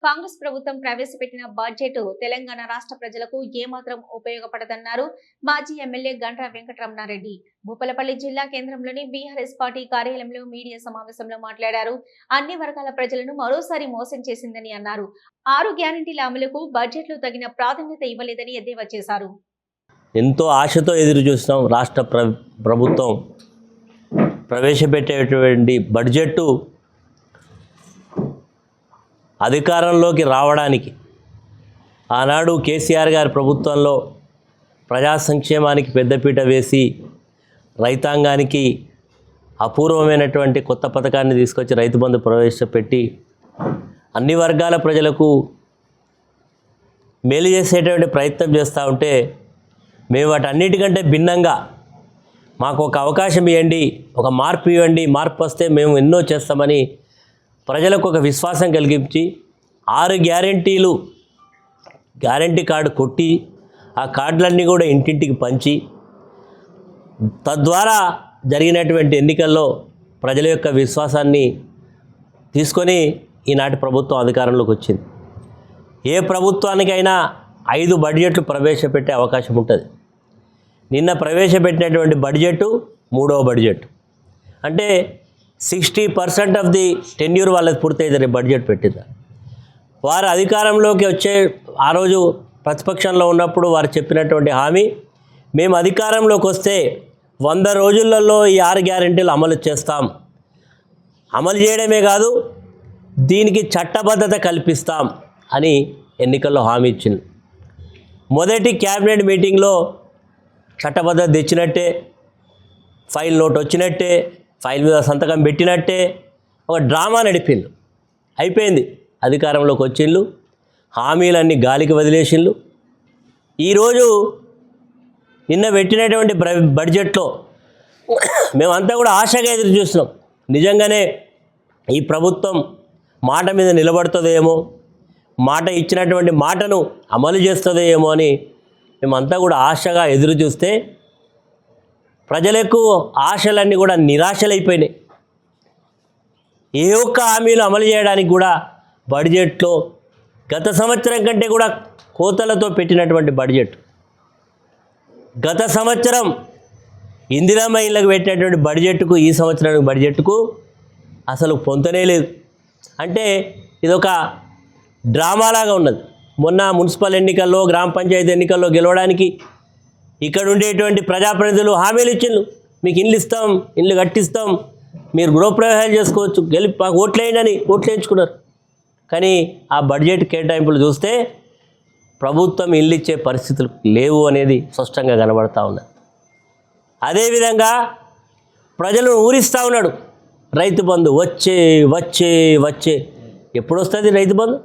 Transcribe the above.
కాంగ్రెస్ ప్రభుత్వం ప్రవేశపెట్టిన బడ్జెట్ తెలంగాణ రాష్ట్ర ప్రజలకు ఏమాత్రం ఉపయోగపడదన్నారు మాజీ ఎమ్మెల్యే గండ్ర వెంకటరమణారెడ్డి. భూపాలపల్లి జిల్లా కేంద్రంలోని బీఆర్ఎస్ పార్టీ కార్యాలయంలో మీడియా సమావేశంలో మాట్లాడారు. అన్ని వర్గాల ప్రజలను మరోసారి మోసం చేసిందని అన్నారు. 6 గ్యారెంటీల అమలుకు బడ్జెట్లో తగిన ప్రాధాన్యత ఇవ్వలేదని ఎద్దేవా చేశారు. ఎంతో ఆశతో ఎదురు చూస్తున్నాం. రాష్ట్ర ప్రభుత్వం ప్రవేశపెట్టేటువంటి బడ్జెట్ అధికారంలోకి రావడానికి ఆనాడు కేసీఆర్ గారి ప్రభుత్వంలో ప్రజా సంక్షేమానికి పెద్దపీట వేసి రైతాంగానికి అపూర్వమైనటువంటి కొత్త పథకాన్ని తీసుకొచ్చి రైతు బంధు ప్రవేశపెట్టి అన్ని వర్గాల ప్రజలకు మేలు చేసేటువంటి ప్రయత్నం చేస్తూ ఉంటే మేము వాటన్నిటికంటే భిన్నంగా మాకు ఒక అవకాశం ఇవ్వండి, ఒక మార్పు ఇవ్వండి, మార్పు వస్తే మేము ఎన్నో చేస్తామని ప్రజలకు ఒక విశ్వాసం కలిగించి 6 గ్యారెంటీ కార్డు కొట్టి ఆ కార్డులన్నీ కూడా ఇంటింటికి పంచి తద్వారా జరిగినటువంటి ఎన్నికల్లో ప్రజల యొక్క విశ్వాసాన్ని తీసుకొని ఈనాటి ప్రభుత్వం అధికారంలోకి వచ్చింది. ఏ ప్రభుత్వానికైనా 5 బడ్జెట్లు ప్రవేశపెట్టే అవకాశం ఉంటుంది. నిన్న ప్రవేశపెట్టినటువంటి బడ్జెట్ 3వ బడ్జెట్ అంటే 60% ఆఫ్ ది టెన్యూర్ వాళ్ళకి పూర్తయితే బడ్జెట్ పెట్టింది. వారు అధికారంలోకి వచ్చే ఆ రోజు ప్రతిపక్షంలో ఉన్నప్పుడు వారు చెప్పినటువంటి హామీ, మేము అధికారంలోకి వస్తే 100 రోజులలో ఈ 6 గ్యారెంటీలు అమలు చేస్తాం, అమలు చేయడమే కాదు దీనికి చట్టబద్ధత కల్పిస్తాం అని ఎన్నికల్లో హామీ ఇచ్చింది. మొదటి క్యాబినెట్ మీటింగ్లో చట్టబద్ధత తెచ్చినట్టే, ఫైల్ నోట్ వచ్చినట్టే, ఫైల్ మీద సంతకం పెట్టినట్టే ఒక డ్రామా నడిపిండు. అయిపోయింది, అధికారంలోకి వచ్చిండ్రు, హామీలన్నీ గాలికి వదిలేసిండ్రు. ఈరోజు నిన్న పెట్టినటువంటి బడ్జెట్లో మేమంతా కూడా ఆశగా ఎదురు చూస్తున్నాం. నిజంగానే ఈ ప్రభుత్వం మాట మీద నిలబడుతుందేమో, మాట ఇచ్చినటువంటి మాటను అమలు చేస్తుందేమో అని మేమంతా కూడా ఆశగా ఎదురు చూస్తే ప్రజలకు ఆశలన్నీ కూడా నిరాశలైపోయినాయి. ఏ ఒక్క హామీలు అమలు చేయడానికి కూడా బడ్జెట్లో గత సంవత్సరం కంటే కూడా కోతలతో పెట్టినటువంటి బడ్జెట్. గత సంవత్సరం ఇందిరమ్మ ఇళ్ళకు పెట్టినటువంటి బడ్జెట్కు ఈ సంవత్సరానికి బడ్జెట్కు అసలు పొంతనే లేదు. అంటే ఇదొక డ్రామాలాగా ఉన్నది. మొన్న మున్సిపల్ ఎన్నికల్లో, గ్రామ పంచాయతీ ఎన్నికల్లో గెలవడానికి ఇక్కడ ఉండేటువంటి ప్రజాప్రతినిధులు హామీలు ఇచ్చిండ్రు. మీకు ఇల్లు ఇస్తాం, ఇల్లు కట్టిస్తాం, మీరు గృహప్రవేశాలు చేసుకోవచ్చు, మాకు ఓట్లేయండి అని ఓట్లు వేయించుకున్నారు. కానీ ఆ బడ్జెట్ కేటాయింపులు చూస్తే ప్రభుత్వం ఇల్లు ఇచ్చే పరిస్థితులు లేవు అనేది స్పష్టంగా కనబడతా ఉన్నది. అదేవిధంగా ప్రజలను ఊరిస్తూ ఉన్నాడు. రైతు బంధు వచ్చే వచ్చే వచ్చే ఎప్పుడు వస్తుంది రైతు బంధు?